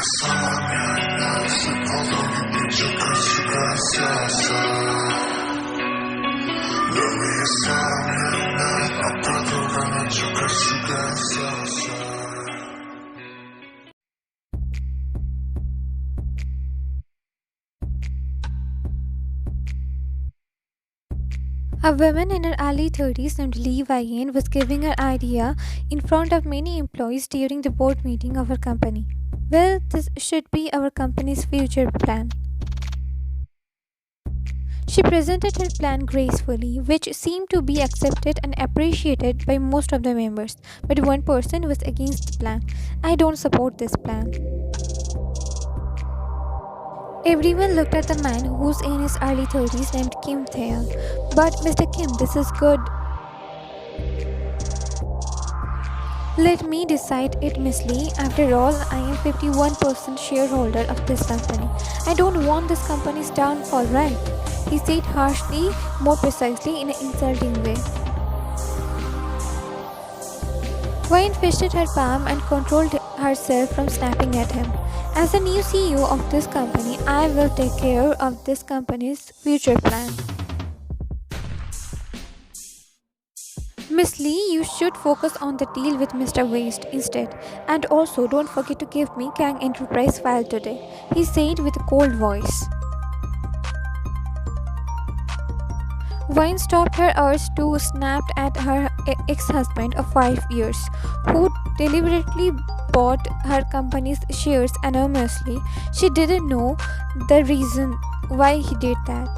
A woman in her early 30s named Lee Wai-yin was giving her idea in front of many employees during the board meeting of her company. Well, this should be our company's future plan. She presented her plan gracefully, which seemed to be accepted and appreciated by most of the members. But one person was against the plan. I don't support this plan. Everyone looked at the man who's in his early 30s named Kim Taehyung. But Mr. Kim, this is good. Let me decide it, Miss Lee. After all, I am 51% shareholder of this company. I don't want this company's downfall, right? He said harshly, more precisely in an insulting way. Wine fisted her palm and controlled herself from snapping at him. As the new CEO of this company, I will take care of this company's future plan. Miss Lee, you should focus on the deal with Mr. Waste instead. And also, don't forget to give me Kang Enterprise file today, he said with a cold voice. Vine stopped her urge to snap at her ex-husband of 5 years, who deliberately bought her company's shares anonymously. She didn't know the reason why he did that.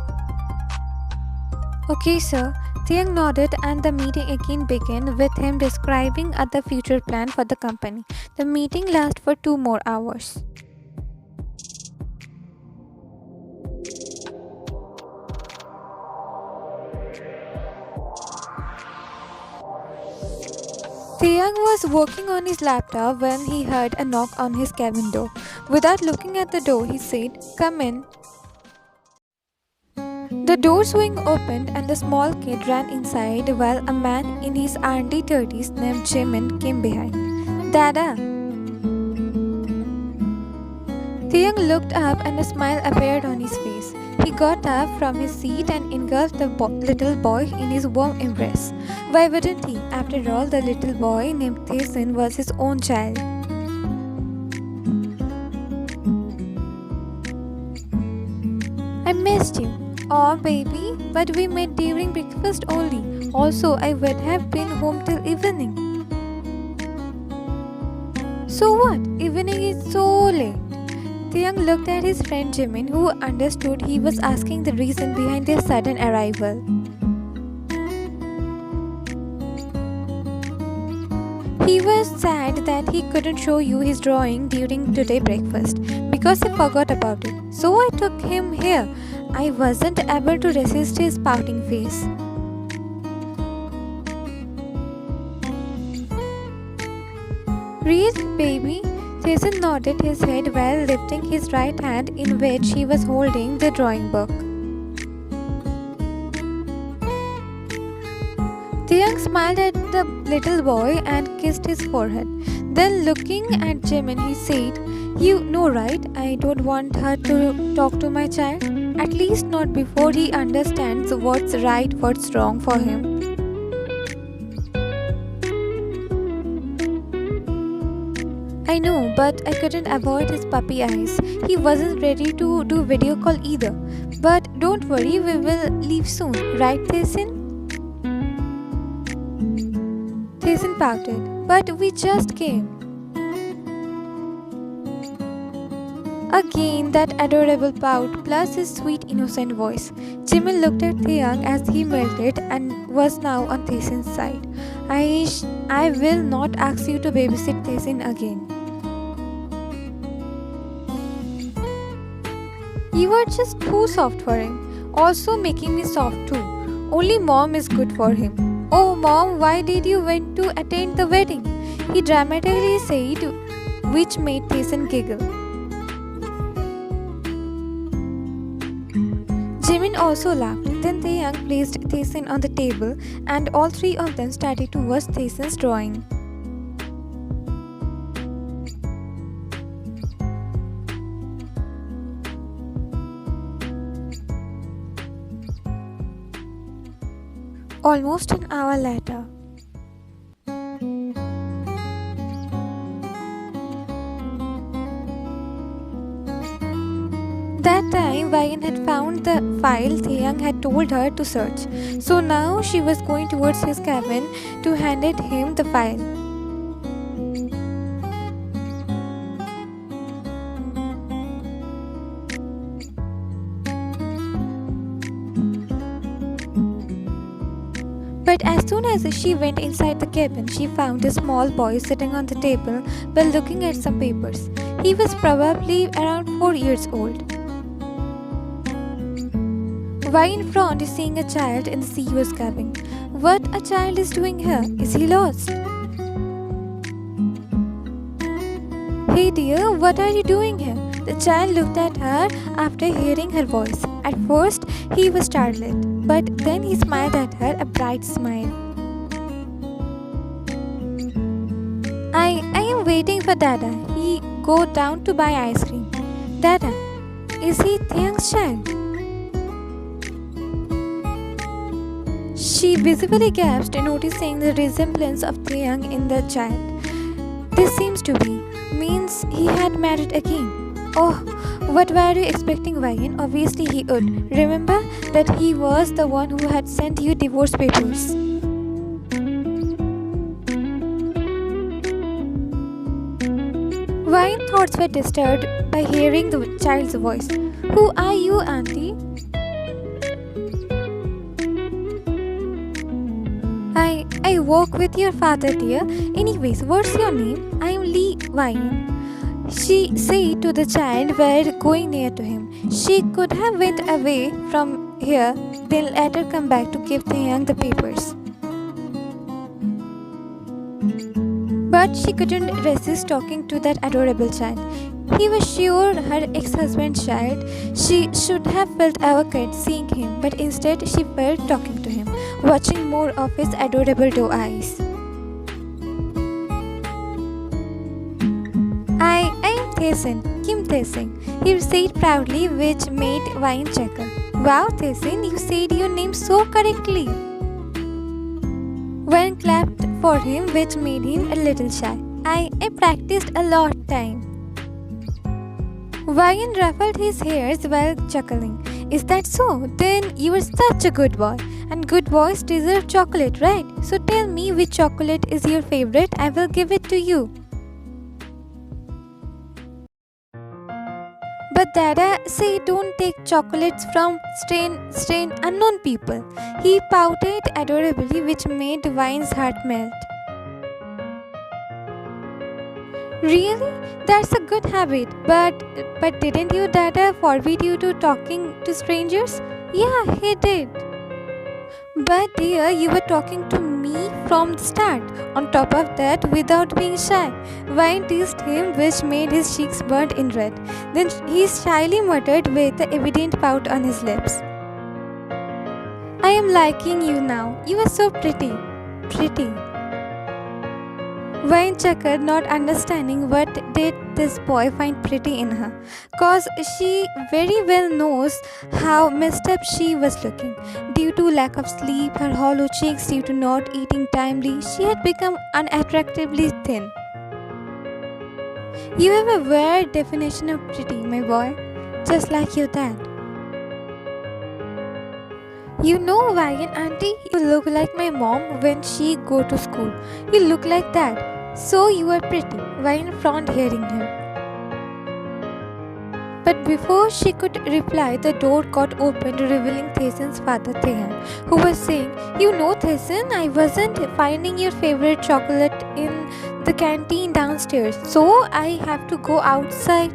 Okay, sir. Taehyung nodded and the meeting again began with him describing the future plan for the company. The meeting lasted for 2 more hours. Taehyung was working on his laptop when he heard a knock on his cabin door. Without looking at the door, he said, "Come in." The door swing opened and the small kid ran inside while a man in his early 30s named Jimin came behind. "Dada!" Taehyung looked up and a smile appeared on his face. He got up from his seat and engulfed the little boy in his warm embrace. Why wouldn't he? After all, the little boy named Taehyung was his own child. "I missed you." "Oh, baby, but we met during breakfast only. Also, I would have been home till evening." "So what? Evening is so late." Taehyung looked at his friend Jimin, who understood he was asking the reason behind their sudden arrival. He was sad that he couldn't show you his drawing during today's breakfast because he forgot about it. So I took him here. I wasn't able to resist his pouting face. "Read, baby." Jason nodded his head while lifting his right hand in which he was holding the drawing book. Taehyung smiled at the little boy and kissed his forehead. Then looking at Jimin, he said, "You know, right? I don't want her to talk to my child. At least not before he understands what's right, what's wrong for him." "I know, but I couldn't avoid his puppy eyes. He wasn't ready to do video call either. But don't worry, we will leave soon, right, Taehyung?" Taehyung pouted, "But we just came." Again that adorable pout plus his sweet innocent voice. Jimin looked at Taehyung as he melted and was now on Taehyung's side. I will not ask you to babysit Taehyung again. You are just too soft for him. Also making me soft too. Only mom is good for him. "Oh mom, why did you went to attend the wedding?" he dramatically said, which made Taehyung giggle. Jimin also laughed. Then Taehyung placed Taehyung on the table and all 3 of them started to watch Taehyung's drawing. Almost an hour later. That time, Ryan had found the file Taehyung had told her to search. So now she was going towards his cabin to hand him the file. But as soon as she went inside the cabin, she found a small boy sitting on the table while looking at some papers. He was probably around 4 years old. Why in front is seeing a child in the sea was gaping. What a child is doing here? Is he lost? Hey dear, what are you doing here? The child looked at her after hearing her voice. At first, he was startled, but then he smiled at her a bright smile. I am waiting for Dada. He go down to buy ice cream. Dada, is he Taehyung's child? She visibly gasped, noticing the resemblance of Taehyung in the child. This seems to be. Means he had married again. Oh, what were you expecting, Ryan? Obviously he would. Remember that he was the one who had sent you divorce papers. Ryan's thoughts were disturbed by hearing the child's voice. Who are you, Auntie? I work with your father, dear. Anyways, what's your name? I am Lee Ryan. She said to the child while going near to him. She could have went away from here, then later come back to give Taehyung the papers. But she couldn't resist talking to that adorable child. He was sure her ex-husband's child. She should have felt awkward seeing him, but instead she felt talking to him, watching more of his adorable doe eyes. I am Taehyung, Kim Taehyung, he said proudly, which made Ryan chuckle. Wow, Taehyung, you said your name so correctly. Ryan clapped for him, which made him a little shy. I practiced a lot time. Ryan ruffled his hairs while chuckling. Is that so? Then you are such a good boy. And good boys deserve chocolate, right? So tell me which chocolate is your favorite. I will give it to you. But Dada said don't take chocolates from strange unknown people. He pouted adorably, which made Ryan's heart melt. Really? That's a good habit. But didn't your Dada forbid you to talking to strangers? Yeah, he did. But dear, you were talking to me from the start. On top of that, without being shy. Ryan teased him, which made his cheeks burnt in red. Then he shyly muttered with the evident pout on his lips. I am liking you now. You are so pretty. Pretty. Ryan chuckled, not understanding what did this boy find pretty in her, cause she very well knows how messed up she was looking. Due to lack of sleep, her hollow cheeks, due to not eating timely, she had become unattractively thin. You have a weird definition of pretty, my boy, just like your dad. You know, Ryan, Auntie, you look like my mom when she go to school. You look like that. So you are pretty. Ryan frowned hearing him. But before she could reply, the door got opened, revealing Taehyung's father Taehyung, who was saying, You know, Taehyung, I wasn't finding your favorite chocolate in the canteen downstairs, so I have to go outside.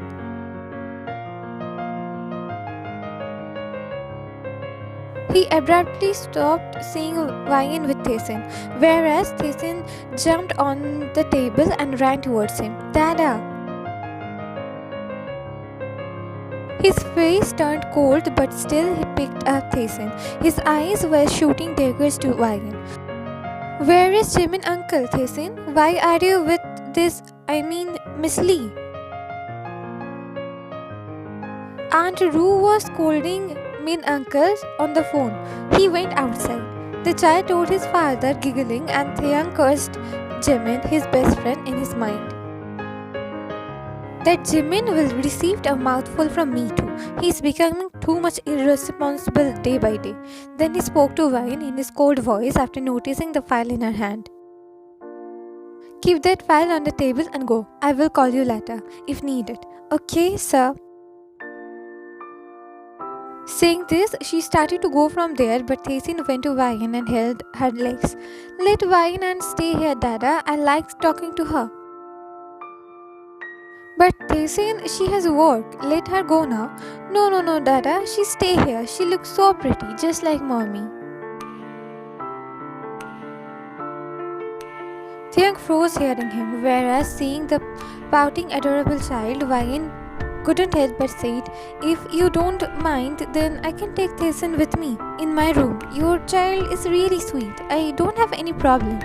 He abruptly stopped seeing Ryan with Taehyung, whereas Taehyung jumped on the table and ran towards him. Dada! His face turned cold, but still he picked up Taehyung. His eyes were shooting daggers to Ryan. Where is Jimin uncle, Taehyung? Why are you with this, Miss Lee? Aunt Roo was scolding Min uncle on the phone. He went outside. The child told his father, giggling, and Taehyung cursed Jimin, his best friend, in his mind. That Jimin will receive a mouthful from me too. He is becoming too much irresponsible day by day. Then he spoke to Vine in his cold voice after noticing the file in her hand. Keep that file on the table and go. I will call you later, if needed. Okay, sir. Saying this, she started to go from there, but Taehyung went to Vine and held her legs. Let Vine and stay here, Dada. I like talking to her. But Taehyung, she has work. Let her go now. No, Dada. She stay here. She looks so pretty, just like mommy. Taehyung froze hearing him, whereas seeing the pouting, adorable child, Vine couldn't help but said, if you don't mind, then I can take Taehyung with me in my room. Your child is really sweet. I don't have any problem.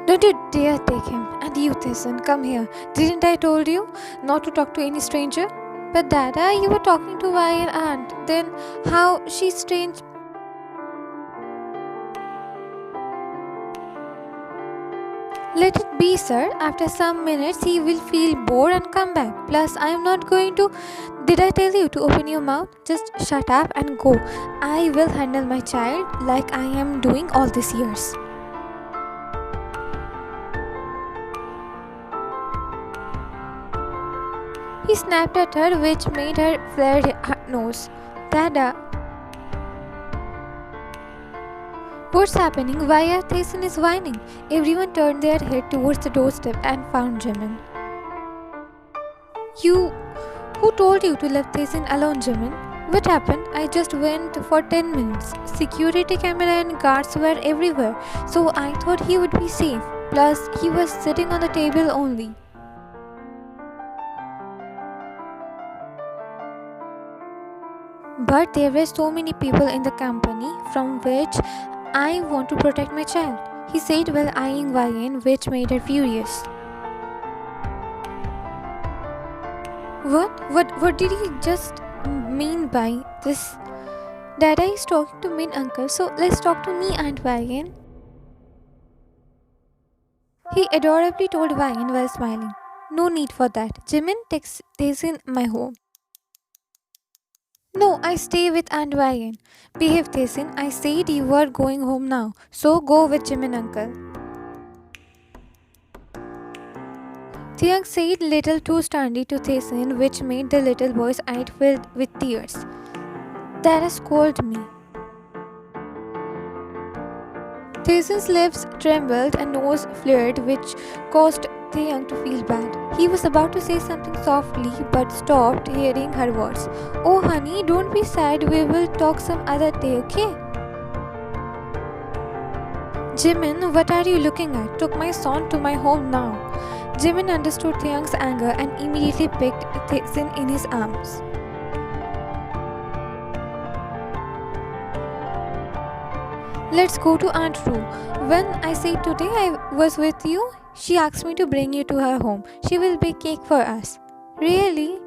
Don't you dare take him. And you, Taehyung, come here. Didn't I told you not to talk to any stranger? But Dada, you were talking to my aunt. Then how she's strange? Let it be, sir. After some minutes, he will feel bored and come back. Plus, I am not going to. Did I tell you to open your mouth? Just shut up and go. I will handle my child like I am doing all these years. He snapped at her, which made her flare her nose. Dada. What's happening? Why are Taehyung is whining? Everyone turned their head towards the doorstep and found Jimin. Who told you to leave Taehyung alone, Jimin? What happened? I just went for 10 minutes. Security camera and guards were everywhere, so I thought he would be safe. Plus, he was sitting on the table only. But there were so many people in the company from which I want to protect my child, he said while eyeing Vine, which made her furious. What did he just mean by this? Dada is talking to me and uncle, so let's talk to me, Aunt Vine. He adorably told Vine while smiling. No need for that. Jimin takes in my home. No, I stay with Aunt Vine. Behave, Taehyung. I said you were going home now, so go with Jimin uncle. Taehyung said little too sternly to Taehyung, which made the little boy's eyes filled with tears. Dada scolded me. Taehyung's lips trembled and nose flared, which caused Taehyung to feel bad. He was about to say something softly but stopped hearing her words. Oh honey, don't be sad, we will talk some other day, okay? Jimin, what are you looking at? Took my son to my home now. Jimin understood Taehyung's anger and immediately picked Taehyung in his arms. Let's go to Aunt Ru. When I said today I was with you, she asked me to bring you to her home. She will bake cake for us. Really?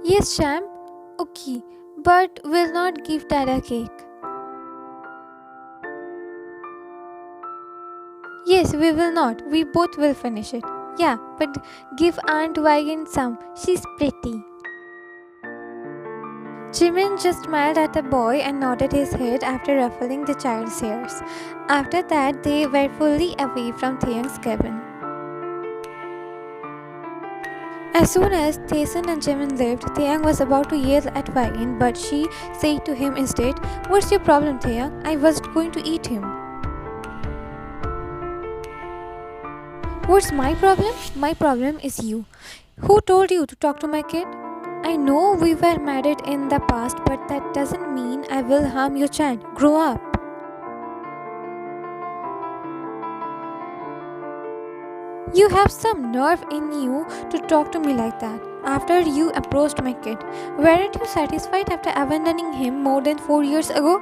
Yes, Sham. Okay, but will not give Dada cake. Yes, we will not. We both will finish it. Yeah, but give Aunt Vine some. She's pretty. Jimin just smiled at the boy and nodded his head after ruffling the child's hairs. After that, they were fully away from Taehyung's cabin. As soon as Taehyung and Jimin left, Taehyung was about to yell at Vine, but she said to him instead, "What's your problem, Taehyung? I was going to eat him." What's my problem? My problem is you. Who told you to talk to my kid? I know we were married in the past, but that doesn't mean I will harm your child. Grow up. You have some nerve in you to talk to me like that. After you approached my kid, weren't you satisfied after abandoning him more than 4 years ago?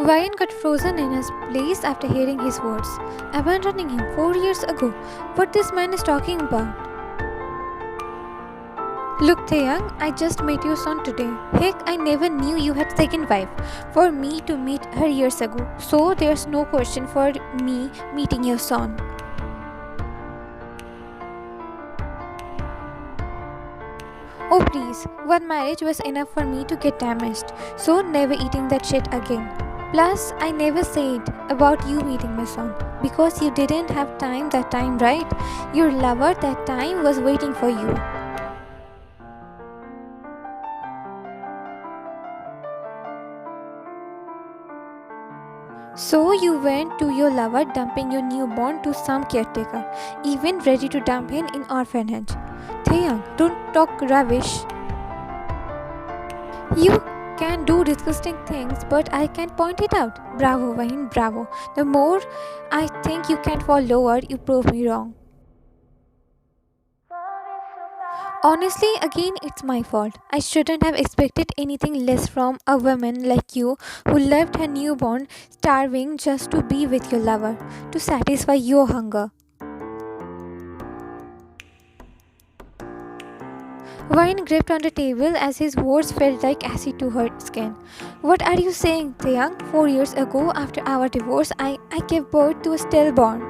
Ryan got frozen in his place after hearing his words, abandoning him 4 years ago. What this man is talking about? Look, Taehyung, I just met your son today. Heck, I never knew you had second wife. For me to meet her years ago, so there's no question for me meeting your son. Oh please, one marriage was enough for me to get damaged, so never eating that shit again. Plus, I never said about you meeting my son because you didn't have time that time, right? Your lover that time was waiting for you. So you went to your lover dumping your newborn to some caretaker, even ready to dump him in orphanage. Taehyung, don't talk rubbish. You can do disgusting things, but I can point it out. Bravo, Wayne, bravo. The more I think you can fall lower, you prove me wrong. Honestly, again, it's my fault. I shouldn't have expected anything less from a woman like you who left her newborn starving just to be with your lover, to satisfy your hunger. Wine gripped on the table as his words felt like acid to her skin. What are you saying, Taehyung? 4 years ago, after our divorce, I gave birth to a stillborn.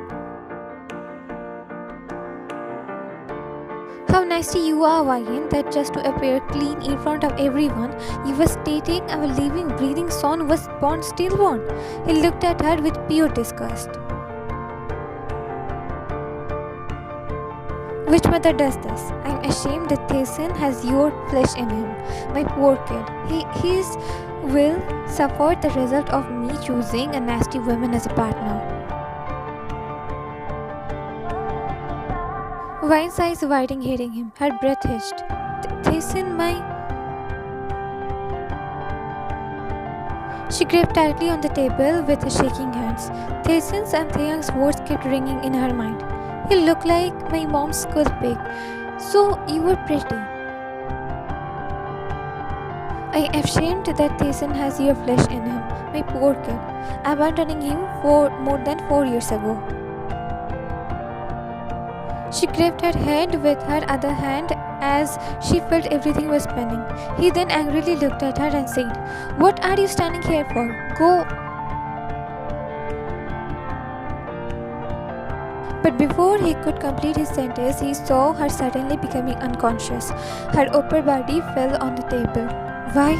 How nasty you are, Wyan, that just to appear clean in front of everyone, you were stating our living, breathing son was born stillborn. He looked at her with pure disgust. Which mother does this? I'm ashamed that Taehyung has your flesh in him. My poor kid. His will suffer the result of me choosing a nasty woman as a partner. Wine's eyes widening, hearing him. Her breath hitched. Taehyung, my... She gripped tightly on the table with her shaking hands. Taehyung's and Taehyung's words kept ringing in her mind. You look like my mom's school pig. So you were pretty. I am ashamed that Taehyung has your flesh in him. My poor kid. Abandoning him for more than 4 years ago. She gripped her head with her other hand as she felt everything was spinning. He then angrily looked at her and said, "What are you standing here for? Go." But before he could complete his sentence, he saw her suddenly becoming unconscious. Her upper body fell on the table. Why?